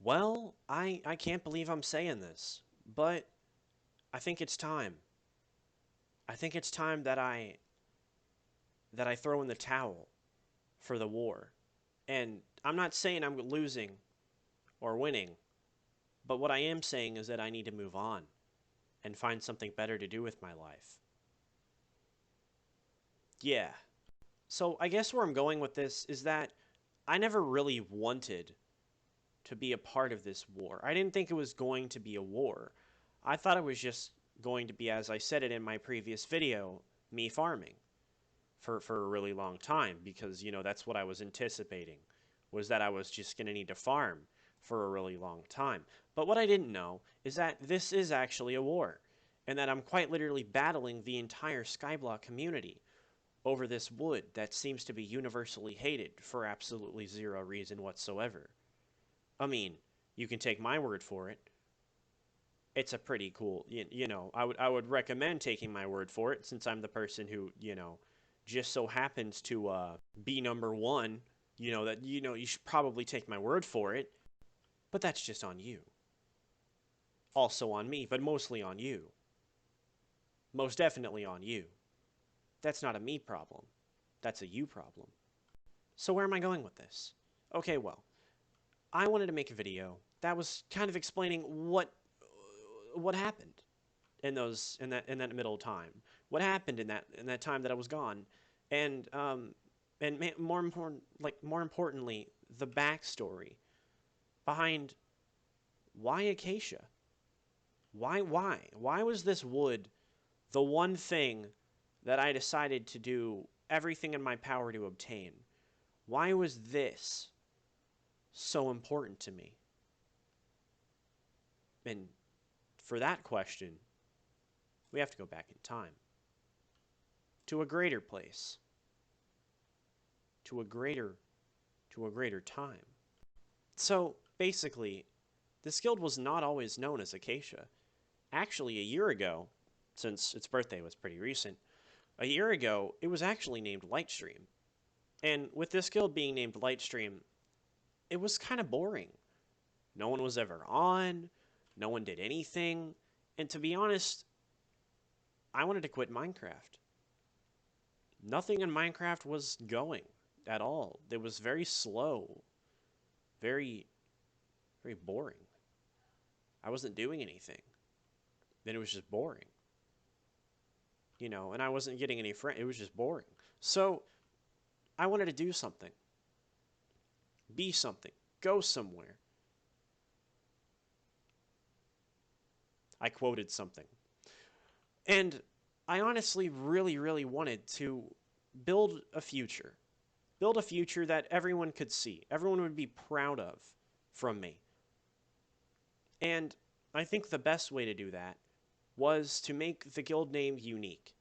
Well, I can't believe I'm saying this, but I think it's time. I think it's time that I throw in the towel for the war. And I'm not saying I'm losing or winning, but what I am saying is that I need to move on and find something better to do with my life. Yeah. So I guess where I'm going with this is that I never really wanted to be a part of this war. I didn't think it was going to be a war. I thought it was just going to be, as I said it in my previous video, me farming for a really long time because, that's what I was anticipating, was that I was just going to need to farm for a really long time. But what I didn't know is that this is actually a war, and that I'm quite literally battling the entire Skyblock community over this wood that seems to be universally hated for absolutely zero reason whatsoever. I mean, you can take my word for it. It's a pretty cool, I would recommend taking my word for it since I'm the person who, just so happens to be number one. You should probably take my word for it, but that's just on you. Also on me, but mostly on you. Most definitely on you. That's not a me problem. That's a you problem. So where am I going with this? Okay, well, I wanted to make a video that was kind of explaining what happened in that middle time. What happened in that time that I was gone, and more importantly, the backstory behind why Acacia. Why was this wood the one thing that I decided to do everything in my power to obtain? Why was this so important to me? And for that question, we have to go back in time to a greater place, to a greater time. So basically, this guild was not always known as Acacia. Actually, a year ago, since its birthday was pretty recent, a year ago it was actually named Lightstream. And with this guild being named Lightstream, it was kind of boring. No one was ever on, no one did anything, and to be honest, I wanted to quit Minecraft. Nothing in Minecraft was going at all. It was very slow, very, very boring. I wasn't doing anything. Then it was just boring. And I wasn't getting any friends. It was just boring. So I wanted to do something, be something, go somewhere. I quoted something. And I honestly really, really wanted to build a future. Build a future that everyone could see, everyone would be proud of from me. And I think the best way to do that was to make the guild name unique.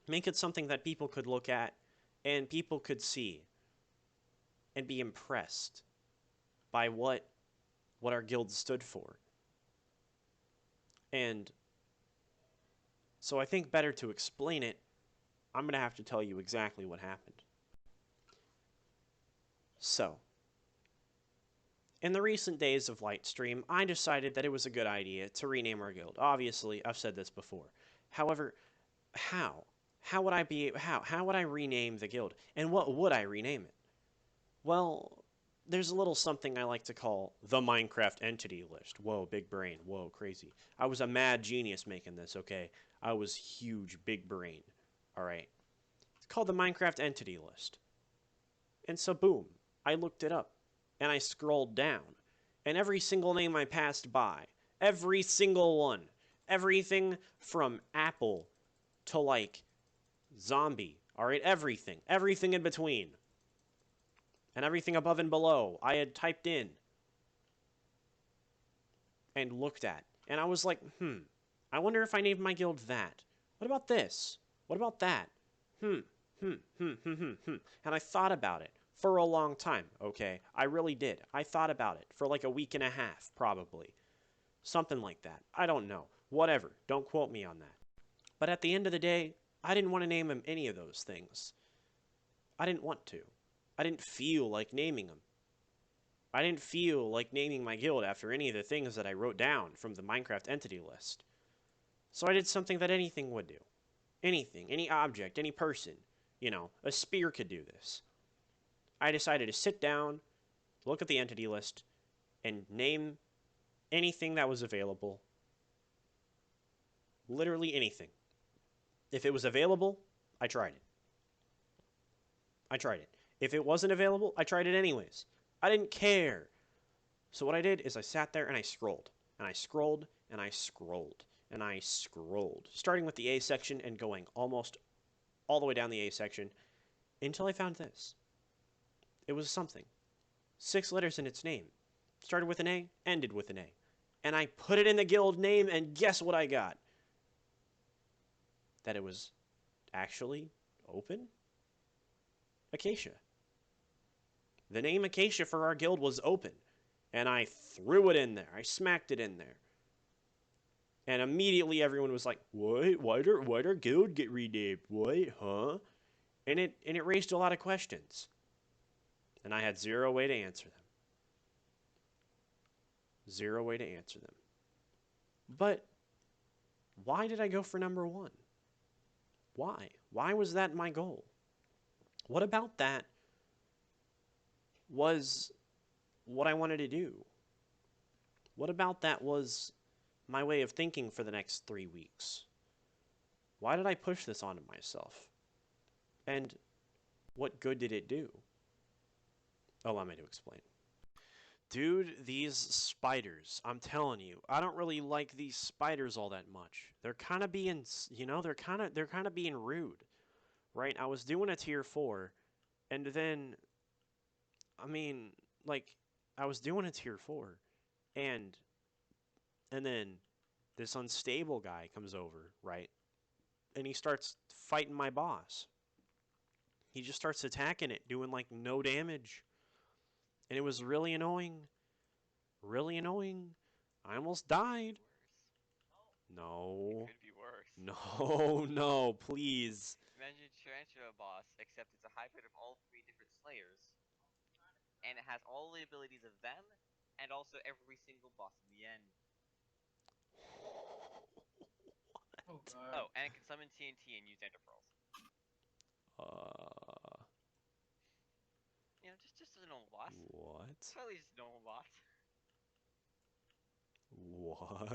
Make it something that people could look at and people could see and be impressed by what our guild stood for. And so I think better to explain it, I'm going to have to tell you exactly what happened. So, in the recent days of Lightstream, I decided that it was a good idea to rename our guild. Obviously, I've said this before. However, how? How would I rename the guild? And what would I rename it? Well, there's a little something I like to call the Minecraft entity list. Whoa, big brain. Whoa, crazy. I was a mad genius making this, okay? I was huge, big brain. Alright. It's called the Minecraft entity list. And so, boom, I looked it up. And I scrolled down. And every single name I passed by, every single one, everything from Apple to, like, zombie, alright? Everything in between. And everything above and below, I had typed in and looked at. And I was like, I wonder if I named my guild that. What about this? What about that? And I thought about it for a long time, okay? I really did. I thought about it for like a week and a half, probably. Something like that. I don't know. Whatever. Don't quote me on that. But at the end of the day, I didn't want to name him any of those things. I didn't want to. I didn't feel like naming them. I didn't feel like naming my guild after any of the things that I wrote down from the Minecraft entity list. So I did something that anything would do. Anything, any object, any person. You know, a spear could do this. I decided to sit down, look at the entity list, and name anything that was available. Literally anything. If it was available, I tried it. I tried it. If it wasn't available, I tried it anyways. I didn't care. So what I did is I sat there and I scrolled. And I scrolled and I scrolled and I scrolled. Starting with the A section and going almost all the way down the A section until I found this. It was something. 6 letters in its name. Started with an A, ended with an A. And I put it in the guild name and guess what I got? That it was actually open? Acacia. The name Acacia for our guild was open. And I threw it in there. I smacked it in there. And immediately everyone was like, "What? Why'd our guild get renamed? What? Huh?" And it raised a lot of questions. And I had zero way to answer them. Zero way to answer them. But why did I go for number 1? Why? Why was that my goal? What about that was what I wanted to do? What about that was my way of thinking for the next 3 weeks? Why did I push this onto myself? And what good did it do? Allow me to explain. Dude, these spiders, I'm telling you, I don't really like these spiders all that much. They're kind of being, they're kind of being rude, right? I was doing a tier 4 and then I mean, like I was doing a tier 4 and then this unstable guy comes over, right? And he starts fighting my boss. He just starts attacking it, doing like no damage. And it was really annoying. Really annoying. I almost died. No. It could be worse. No, no, please. Imagine Tarantula boss, except it's a hybrid of all 3 different Slayers, and it has all the abilities of them, and also every single boss in the end. Oh god. Oh, and it can summon TNT and use Ender Pearls. Uh, Just a normal boss. what? Totally just a normal boss. What?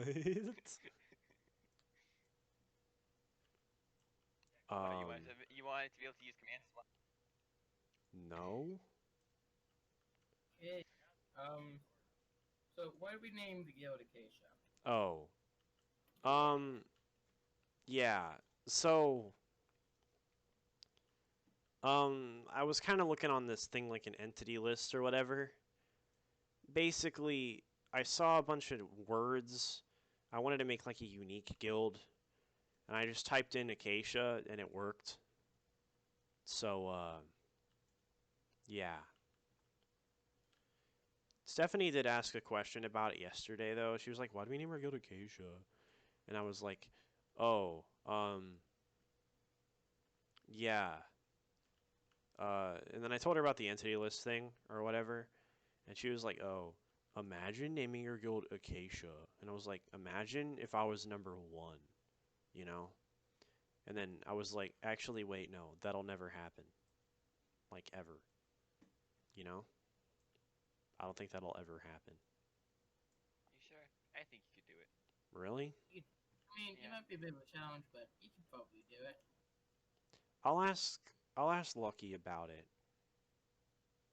What Um, you wanted to be able to use commands as well? no. Okay. Um. So why did we name the guild Acacia? Oh. Um, yeah. So, I was kind of looking on this thing like an entity list or whatever. Basically, I saw a bunch of words. I wanted to make like a unique guild, and I just typed in Acacia and it worked. So, yeah. Stephanie did ask a question about it yesterday, though. She was like, "Why do we name our guild Acacia?" And I was like, "Oh, yeah." And then I told her about the entity list thing or whatever, and she was like, "Oh, imagine naming your guild Acacia." And I was like, "Imagine if I was number 1, you know?" And then I was like, "Actually, wait, no, that'll never happen, like ever, you know? I don't think that'll ever happen." You sure? I think you could do it. Really? It Yeah. might be a bit of a challenge, but you can probably do it. I'll ask Lucky about it.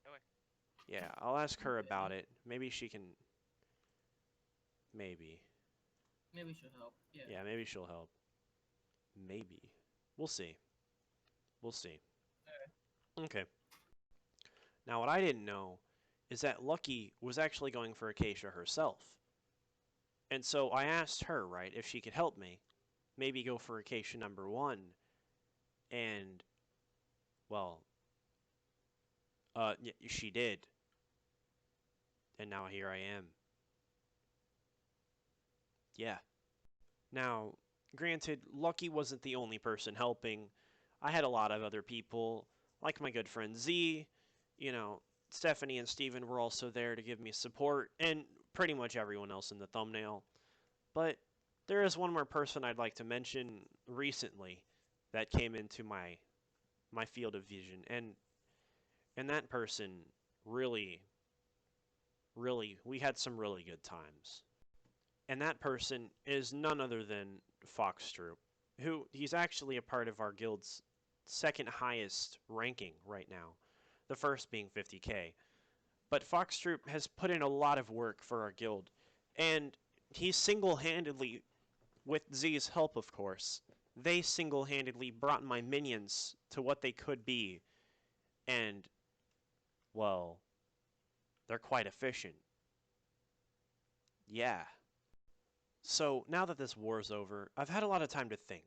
Okay. Yeah, I'll ask her about Okay. it. Maybe she can. Maybe. Maybe she'll help. Yeah. Yeah, maybe she'll help. Maybe. We'll see. We'll see. Okay. Now, what I didn't know is that Lucky was actually going for Acacia herself. And so I asked her, right, if she could help me, maybe go for Acacia number 1. And, well, she did. And now here I am. Yeah. Now, granted, Lucky wasn't the only person helping. I had a lot of other people, like my good friend Z, you know, Stephanie and Steven were also there to give me support, and pretty much everyone else in the thumbnail. But there is one more person I'd like to mention recently that came into my field of vision, and that person really, really, we had some really good times. And that person is none other than Foxtroop, who he's actually a part of our guild's second highest ranking right now, the first being 50k. But Foxtroop has put in a lot of work for our guild, and he single-handedly, with Z's help of course, they single-handedly brought my minions to what they could be, and, well, they're quite efficient. Yeah. So now that this war's over, I've had a lot of time to think.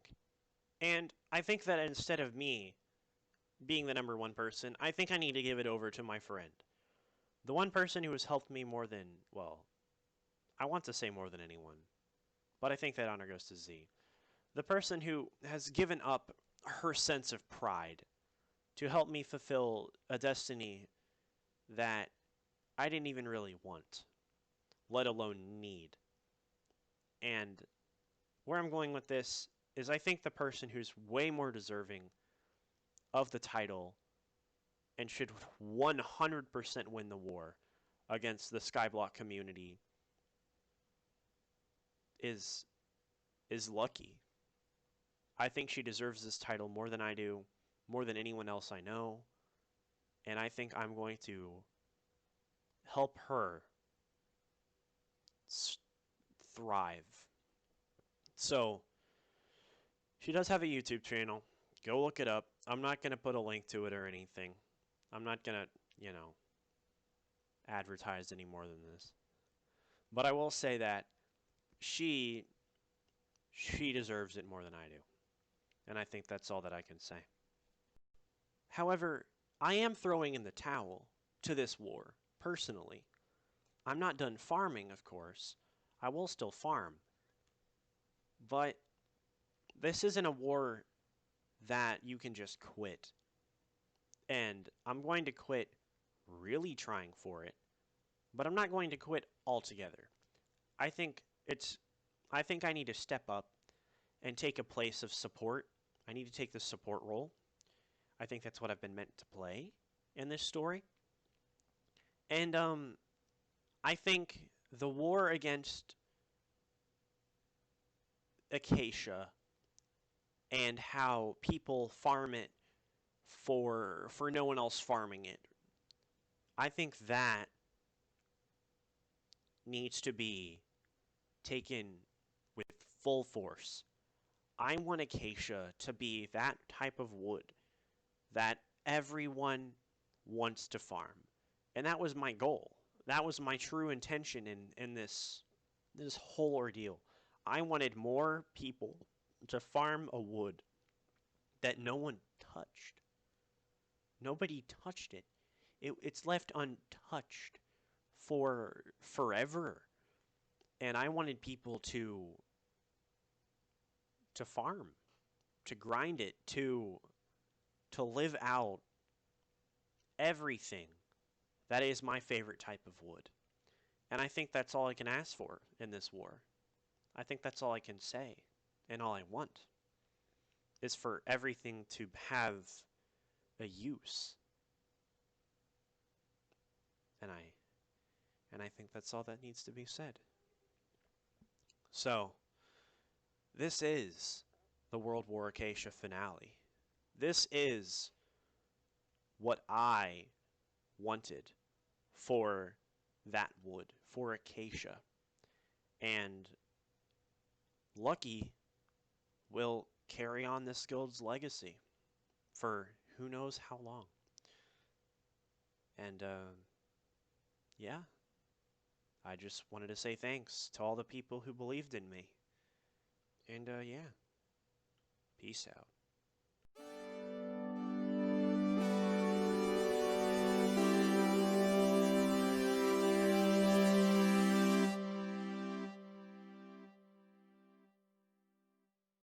And I think that instead of me being the number one person, I think I need to give it over to my friend. The one person who has helped me more than, well, I want to say more than anyone, but I think that honor goes to Z. The person who has given up her sense of pride to help me fulfill a destiny that I didn't even really want, let alone need. And where I'm going with this is I think the person who's way more deserving of the title and should 100% win the war against the Skyblock community is Lucky. I think she deserves this title more than I do, more than anyone else I know, and I think I'm going to help her thrive. So, she does have a YouTube channel. Go look it up. I'm not going to put a link to it or anything. I'm not going to, advertise any more than this. But I will say that she deserves it more than I do. And I think that's all that I can say. However, I am throwing in the towel to this war, personally. I'm not done farming, of course. I will still farm. But this isn't a war that you can just quit. And I'm going to quit really trying for it, but I'm not going to quit altogether. I think I need to step up and take a place of support. I need to take the support role. I think that's what I've been meant to play in this story. And I think the war against Acacia and how people farm it for no one else farming it. I think that needs to be taken with full force. I want Acacia to be that type of wood that everyone wants to farm. And that was my goal. That was my true intention in this whole ordeal. I wanted more people to farm a wood that no one touched. Nobody touched it. It's left untouched for forever. And I wanted people to farm, to grind it, to live out everything that is my favorite type of wood. And I think that's all I can ask for in this war. I think that's all I can say, and all I want is for everything to have a use. And I think that's all that needs to be said. So, this is the World War Acacia finale. This is what I wanted for that wood, for Acacia. And Lucky will carry on this guild's legacy for who knows how long. And, yeah, I just wanted to say thanks to all the people who believed in me. And, yeah, peace out.